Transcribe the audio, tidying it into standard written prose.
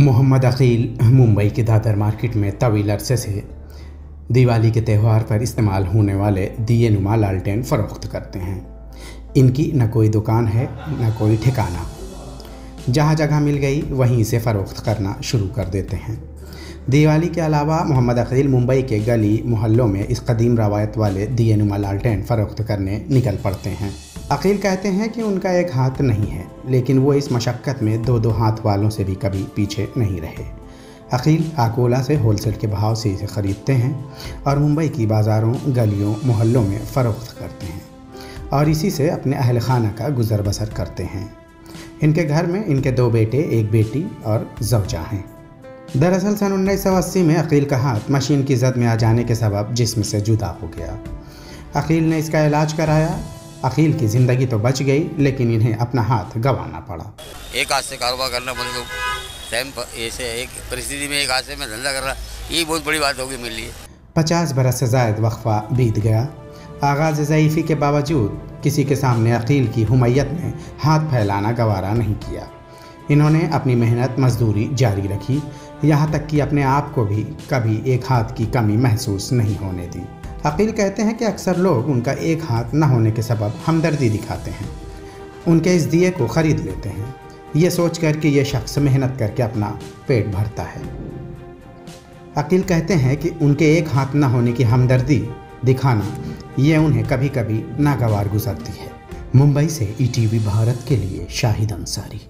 मोहम्मद अकील मुंबई के दादर मार्केट में तवील अरसे से दिवाली के त्यौहार पर इस्तेमाल होने वाले दिए नुमा लालटेन फ़रोख्त करते हैं। इनकी न कोई दुकान है न कोई ठिकाना, जहाँ जगह मिल गई वहीं से फ़रोख्त करना शुरू कर देते हैं। दिवाली के अलावा मोहम्मद अकील मुंबई के गली मोहल्लों में इस कदीम रवायत वाले दिए नुमा लालटेन फ़रोख्त करने निकल पड़ते हैं। अकील कहते हैं कि उनका एक हाथ नहीं है, लेकिन वो इस मशक्क़त में दो दो हाथ वालों से भी कभी पीछे नहीं रहे। अकील आकोला से होलसेल के भाव से इसे ख़रीदते हैं और मुंबई की बाज़ारों, गलियों, मोहल्लों में फ़रोख्त करते हैं और इसी से अपने अहल खाना का गुज़र बसर करते हैं। इनके घर में इनके 2 बेटे, 1 बेटी और ज़ौजा हैं। दरअसल सन 1980 में अकील का हाथ मशीन की जद में आ जाने के सबब जिस्म से जुदा हो गया। अकील ने इसका इलाज कराया। अकील की ज़िंदगी तो बच गई, लेकिन इन्हें अपना हाथ गंवाना पड़ा। एक हाथ से कारोबार करना बोले तो टाइम ऐसे एक परिस्थिति में एक हाथ से मैं धंधा कर रहा, ये बहुत बड़ी बात होगी मेरे लिए। 50 बरस से ज़ायद वक्फा बीत गया। आगाज़ ज़ईफ़ी के बावजूद किसी के सामने अकील की हुमैयत ने हाथ फैलाना गवारा नहीं किया। इन्होंने अपनी मेहनत मजदूरी जारी रखी, यहाँ तक कि अपने आप को भी कभी एक हाथ की कमी महसूस नहीं होने दी। अकील कहते हैं कि अक्सर लोग उनका एक हाथ न होने के सबब हमदर्दी दिखाते हैं, उनके इस दिए को ख़रीद लेते हैं, ये सोच कर कि ये शख्स मेहनत करके अपना पेट भरता है। अकील कहते हैं कि उनके एक हाथ न होने की हमदर्दी दिखाना ये उन्हें कभी कभी नागवार गुजरती है। मुंबई से ETV भारत के लिए शाहिद अंसारी।